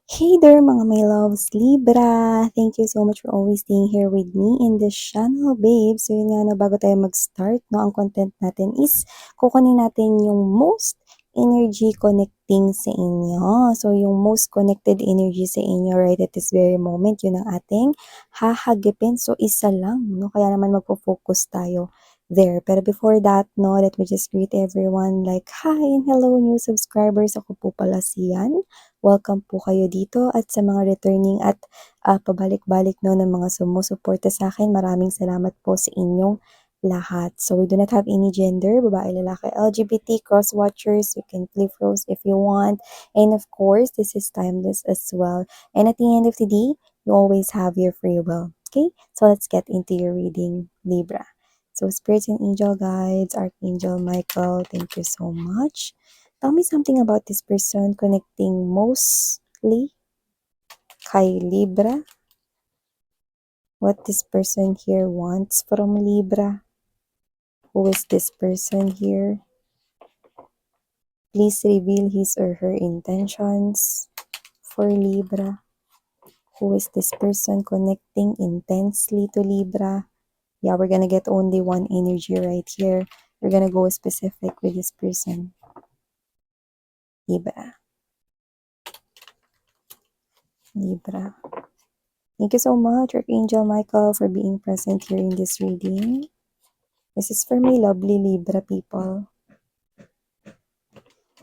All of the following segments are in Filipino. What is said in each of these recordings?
Hey there mga my loves, Libra! Thank you so much for always staying here with me in this channel, babe. So yun nga, no, bago tayo mag-start, no, ang content natin is kukunin natin yung most energy connecting sa inyo. So yung most connected energy sa inyo right at this very moment, yun ang ating hahagipin. So isa lang, no? Kaya naman magpo-focus tayo there. Pero before that, no, let me just greet everyone like, hi and hello new subscribers. Ako po pala si Yan. Welcome po kayo dito at sa mga returning at pabalik-balik no ng mga sumusuporta sa akin. Maraming salamat po sa inyong lahat. So we do not have any gender, babae, lalaki, LGBT, cross-watchers, you can flip rose if you want. And of course, this is timeless as well. And at the end of the day, you always have your free will. Okay? So let's get into your reading, Libra. So spirits and angel guides, Archangel Michael, thank you so much. Tell me something about this person connecting mostly kay Libra. What this person here wants from Libra. Who is this person here? Please reveal his or her intentions for Libra. Who is this person connecting intensely to Libra? Yeah, we're gonna get only one energy right here. We're gonna go specific with this person. Libra. Libra. Thank you so much, Archangel Michael, for being present here in this reading. This is for my lovely Libra people.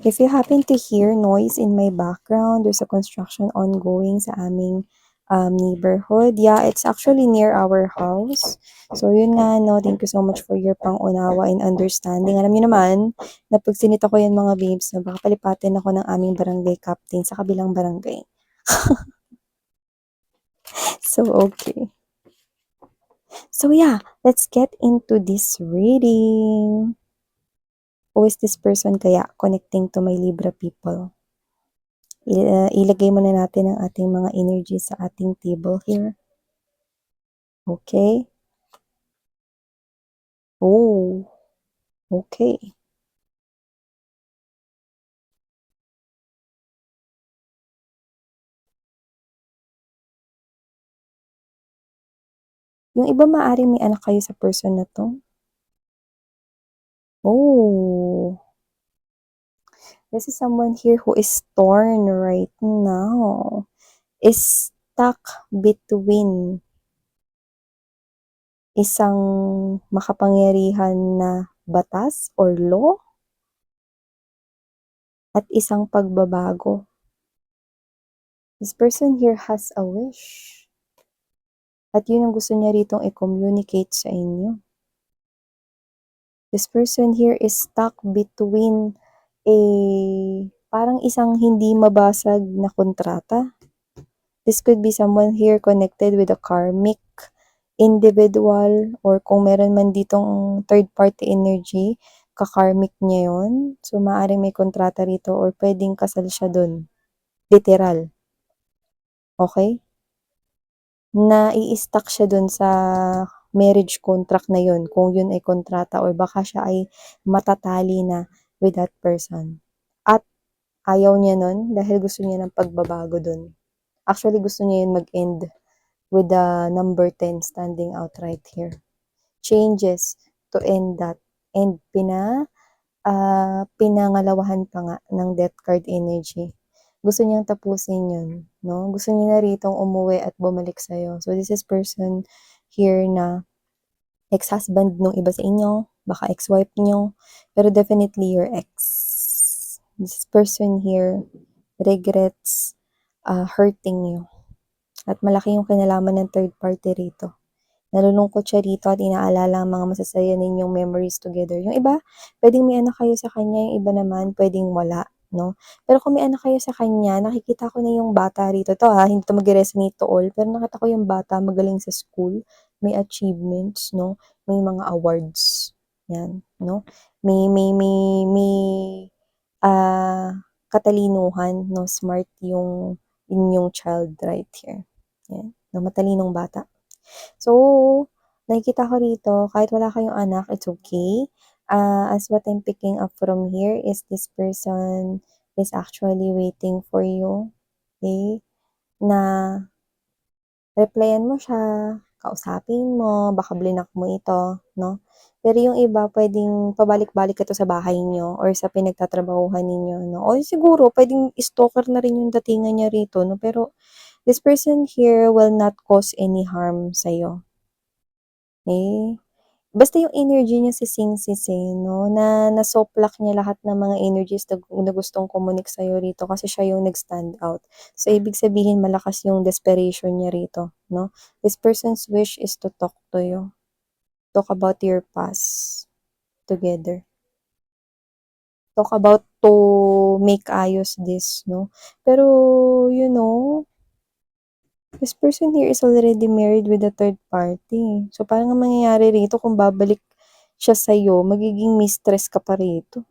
If you happen to hear noise in my background, there's a construction ongoing sa aming neighborhood. Yeah, it's actually near our house. So yun nga, no, thank you so much for your pangunawa and understanding. Alam niyo naman, na pag sinita ko yan mga babes, na baka palipatin ako ng aming barangay captain sa kabilang barangay. So, okay. So yeah, let's get into this reading. Who is this person kaya connecting to my Libra people? Ilagay muna natin ang ating mga energy sa ating table here. Okay? Oh, okay. Yung iba maaaring may anak kayo sa person na to. Oh, this is someone here who is torn right now. Is stuck between isang makapangyarihan na batas or law at isang pagbabago. This person here has a wish. At yun ang gusto niya ritong i-communicate sa inyo. This person here is stuck between parang isang hindi mabasag na kontrata. This could be someone here connected with a karmic individual or kung meron man ditong third party energy, kakarmic niya yon. So, maaaring may kontrata rito or pwedeng kasal siya dun. Literal. Okay? Na i-stuck siya dun sa marriage contract na yun, kung yun ay kontrata or baka siya ay matatali na with that person. At ayaw niya nun dahil gusto niya ng pagbabago dun. Actually, gusto niya yun mag-end with the number 10 standing out right here. Changes to end that. And pinangalawahan pa nga ng death card energy. Gusto niyang tapusin yun, no? Gusto niya na ritong umuwi at bumalik sa'yo. So, this is person here na ex-husband nung iba sa inyo, baka ex-wife niyo, pero definitely your ex. This person here regrets hurting you. At malaki yung kinalaman ng third party rito. Nalulungkot siya rito at inaalala ang mga masasaya ninyong memories together. Yung iba, pwedeng may anak kayo sa kanya, yung iba naman, pwedeng wala, no? Pero kung may anak kayo sa kanya, nakikita ko na yung bata rito. To ha, hindi to mag-resonate to all, pero nakita ko yung bata magaling sa school, may achievements, no? May mga awards. Yan, no? May katalinuhan, no? Smart yung inyong child right here. Yan, no? Matalinong bata. So, nakikita ko rito, kahit wala kayong anak, it's okay. As what I'm picking up from here is this person is actually waiting for you. Okay? na replyan mo siya, kausapin mo, baka blinak mo ito, 'no? Pero yung iba puwedeng pabalik-balik ito sa bahay niyo or sa pinagtatrabahuhan ninyo, 'no? O siguro puwedeng stalker na rin yung datingan niya rito, 'no? Pero this person here will not cause any harm sa'yo, eh. Basta yung energy niya sising-sisi 'no, na nasoplak niya lahat ng mga energies na gustong kumunik sa'yo rito kasi siya yung nag-stand out. So, ibig sabihin malakas yung desperation niya rito 'no. This person's wish is to talk to you, talk about your past together. Talk about to make ayos this 'no. Pero, you know, this person here is already married with a third party. So, parang ang mangyayari rito kung babalik siya sa'yo, magiging mistress ka pa rito.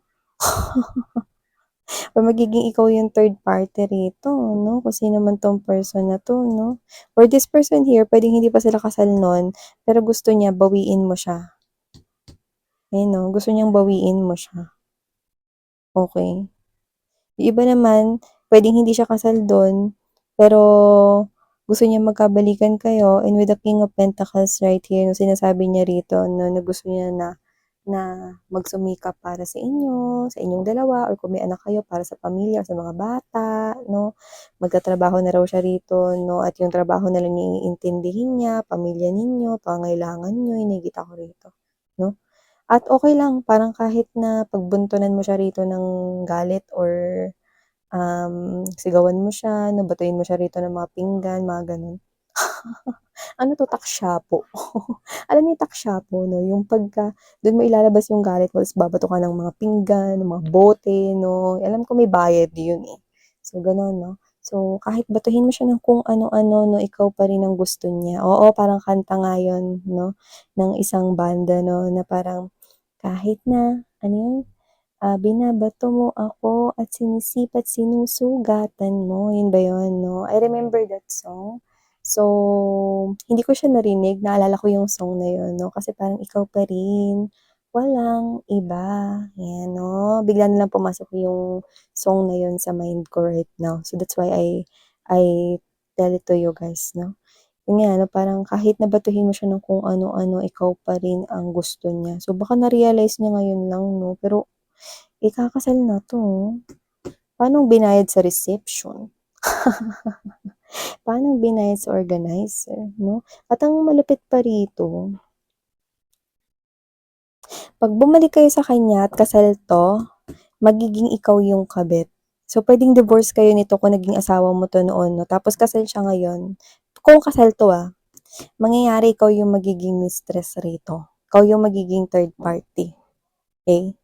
Or magiging ikaw yung third party rito, 'no? Kung sino man 'tong person na 'to, 'no? Or this person here, puwedeng hindi pa sila kasal nun, pero gusto niya bawiin mo siya. Ayun 'no, gusto niyang bawiin mo siya. Okey. Yung iba naman, puwedeng hindi siya kasal dun, pero gusto niya magkabalikan kayo and with the King of Pentacles right here, no, sinasabi niya rito 'no, na gusto niya na magsumikap para sa inyo, sa inyong dalawa or kung may anak kayo para sa pamilya, sa mga bata 'no. Magtatrabaho na raw siya rito 'no, at yung trabaho na lang niya iintindihin niya, pamilya ninyo, pangangailangan niyo, yung nakikita ko rito 'no. At okey lang parang kahit na pagbuntunan mo siya rito ng galit or sigawan mo siya 'no, batuin mo siya rito ng mga pinggan, mga gano'n. Ano 'to, taksyapo. Alam niyo yung taksyapo 'no, yung pagka dun mo ilalabas yung galit mo ta's babato ka ng mga pinggan, ng mga bote 'no, alam ko may bayad yun, eh. So gano'n 'no. So kahit batuhin mo siya ng kung ano-ano 'no, ikaw pa rin ang gusto niya. Oo, parang kanta nga yun 'no, ng isang banda 'no, na parang kahit na ano yun? Binabato mo ako at sinisipat sinusugatan mo, yun ba yun 'no? I remember that song. So, hindi ko siya narinig, naalala ko yung song na yun 'no, kasi parang ikaw pa rin, walang iba, yan 'no. Bigla na lang pumasok yung song na yun sa mind ko right now. So, that's why I tell it to you guys 'no. Yun nga 'no, parang kahit na batuhin mo siya ng kung ano-ano, ikaw pa rin ang gusto niya. So, baka na-realize niya ngayon lang 'no, pero ikakasal na 'to, oh. Paano binayad sa reception? Paano binayad sa organizer 'no? At ang malupit pa rito, 'pag bumalik kayo sa kanya at kasal 'to, magiging ikaw yung kabit. So, puwedeng divorce kayo nito kung naging asawa mo 'to noon 'no, tapos kasal siya ngayon. Kung kasal 'to, mangyayari ikaw yung magiging mistress rito. Ikaw yung magiging third party, okey?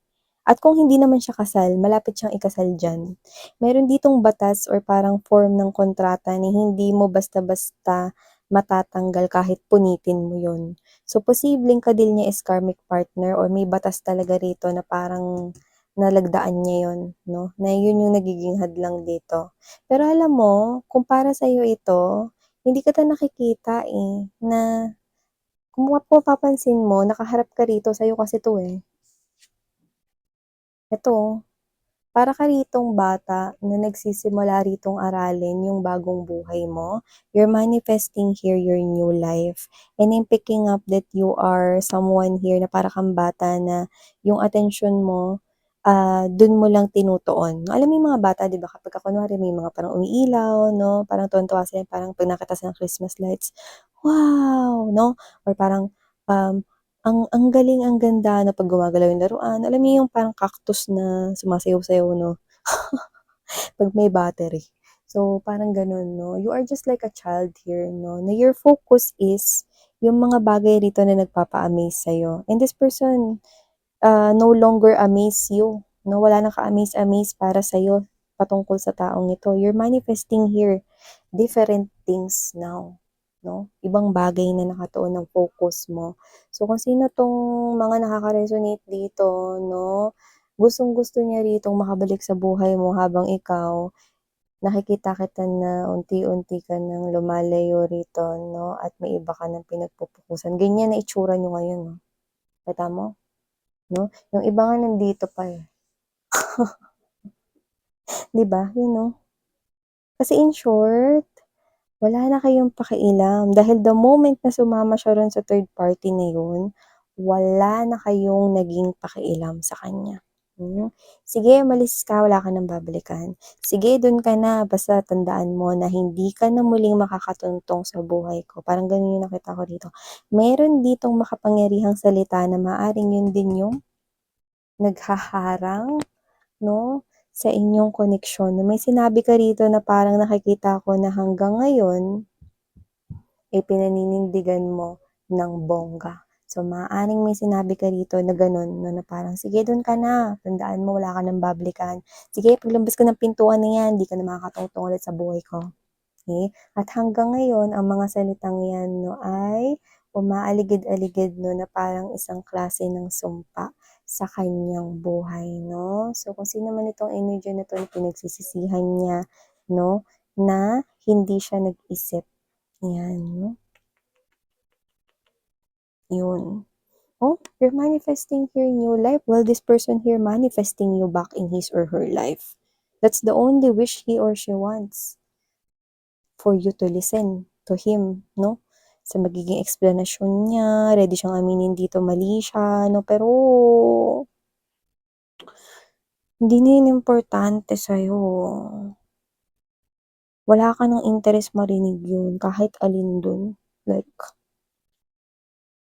At kung hindi naman siya kasal, malapit siyang ikasal diyan. Meron ditong batas or parang form ng kontrata na hindi mo basta-basta matatanggal kahit punitin mo yun. So, posibleng ka-deal niya is karmic partner or may batas talaga rito na parang nalagdaan niya yun, 'no, na yun yung nagiging hadlang dito. Pero alam mo, kung para sa'yo ito, hindi kita nakikita, na kung mapapansin mo, nakaharap ka rito, sa'yo kasi 'to, eh. Eto, para ka ritong bata na nagsisimula ritong aralin yung bagong buhay mo. You're manifesting here your new life. And I'm picking up that you are someone here na para kang bata na yung atensyon mo, dun mo lang tinutuon. Alam mo yung mga bata, di ba, kapag kunwari may mga parang umiilaw, no? Parang tuwan-tuwa sila, parang pag nakita sila ng Christmas lights, wow, no? Or parang, um, ang galing, ang ganda na 'pag gumagalaw yung laruan. Alam niyo yung parang cactus na sumasayaw-sayaw 'no, 'pag may battery. So, parang gano'n 'no. You are just like a child here 'no, na your focus is yung mga bagay rito na nagpapa-amaze sa'yo. And this person, no longer amaze you 'no, wala nang ka-amaze-amaze para sa'yo patungkol sa taong ito. You're manifesting here different things now 'no, ibang bagay na nakatuon ang focus mo. So, kung sino 'tong mga nakaka-resonate dito 'no, gustong-gusto niya ritong makabalik sa buhay mo habang ikaw nakikita kita na unti-unti ka ng lumalayo rito 'no, at may iba ka ng pinagpupukusan. Ganyan na itsura niyo ngayon 'no, kita mo 'no? Yung iba nga nandito pa, eh, 'di ba? Yun 'no? Kasi in short, Wala na kayong pakialam dahil the moment na sumama siya ro'n sa third party na yun, wala na kayong naging pakialam sa kanya, Sige umalis ka, wala ka ng babalikan. Sige dun ka na, basta tandaan mo na hindi ka na muling makakatuntong sa buhay ko, parang gano'n yung nakita ko dito. Meron ditong makapangyarihang salita na maaaring yun din yung naghaharang 'no, sa inyong koneksyon. May sinabi ka rito na parang nakikita ko na hanggang ngayon pinaninindigan mo ng bongga. So, maaaring may sinabi ka rito na gano'n 'no, na parang, "Sige do'n ka na, tandaan mo wala ka ng babalikan. Sige paglabas ko ng pintuan na 'yan, 'di ka na makakatungtong ulit sa buhay ko." Okey? At hanggang ngayon ang mga salitang 'yan 'no, ay umaaligid-aligid 'no, na parang isang klase ng sumpa sa kanyang buhay 'no. So, kung sino man itong energy na 'to, pinagsisisihan niya 'no, na hindi siya nag-isip, 'yan 'no. 'Yun. Oh, you're manifesting your new life. Well, this person here manifesting you back in his or her life. That's the only wish he or she wants, for you to listen to him, 'no? Sa magiging eksplanasyon niya, ready siyang aminin dito mali siya 'no, pero hindi na 'yun importante sa'yo. Wala ka ng interes marinig 'yun kahit alin dun. Like,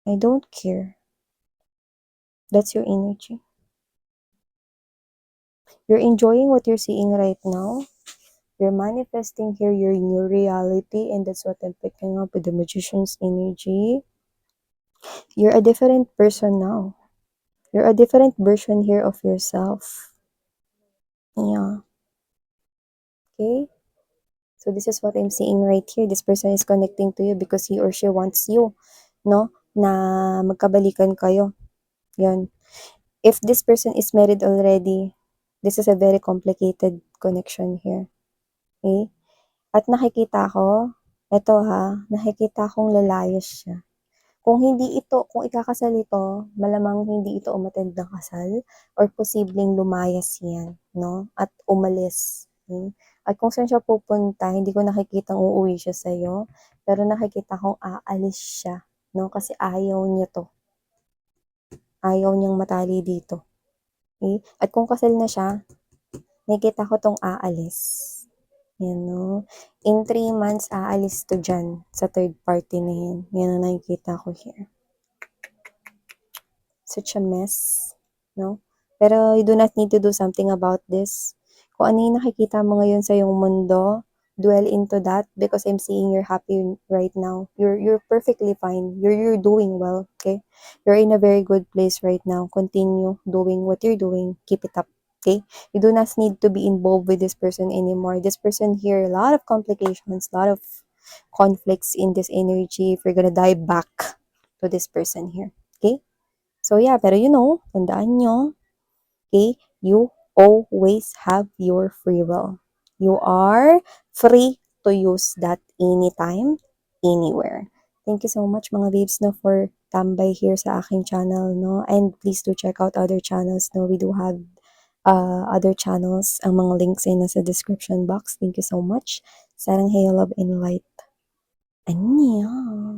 I don't care. That's your energy. You're enjoying what you're seeing right now. You're manifesting here your new reality, and that's what I'm picking up with the magician's energy. You're a different person now. You're a different version here of yourself. Yeah. Okay? So this is what I'm seeing right here. This person is connecting to you because he or she wants you, no? Na magkabalikan kayo. Yun. If this person is married already, this is a very complicated connection here. Okay? At nakikita ko, eto ha, nakikita kong lalayas siya. Kung ikakasal ito, malamang hindi ito umattend ng kasal or posibleng lumayas yan, 'no, at umalis, At kung saan siya pupunta, hindi ko nakikitang uuwi siya sa'yo, pero nakikita kong aalis siya, 'no, kasi ayaw niya 'to. Ayaw niyang matali dito, okey? At kung kasal na siya, nakikita ko 'tong aalis, 'yan 'no. In 3 months aalis 'to diyan sa third party na 'yan, 'yan ang nakikita ko here. Such a mess, 'no? Pero you do not need to do something about this. Kung ano yung nakikita mo ngayon sa iyong mundo, dwell into that because I'm seeing you're happy right now. You're perfectly fine. You're doing well, okay? You're in a very good place right now. Continue doing what you're doing. Keep it up, okay? You do not need to be involved with this person anymore. This person here, a lot of complications, a lot of conflicts in this energy if you're gonna dive back to this person here, okay? So yeah, pero tandaan nyo, okay, you always have your free will. You are free to use that anytime, anywhere. Thank you so much mga babes no for tambay here sa aking channel no, and please do check out other channels no. We do have other channels. Ang mga links ay nasa description box. Thank you so much. Sarang hayo, love and light. Annyeong!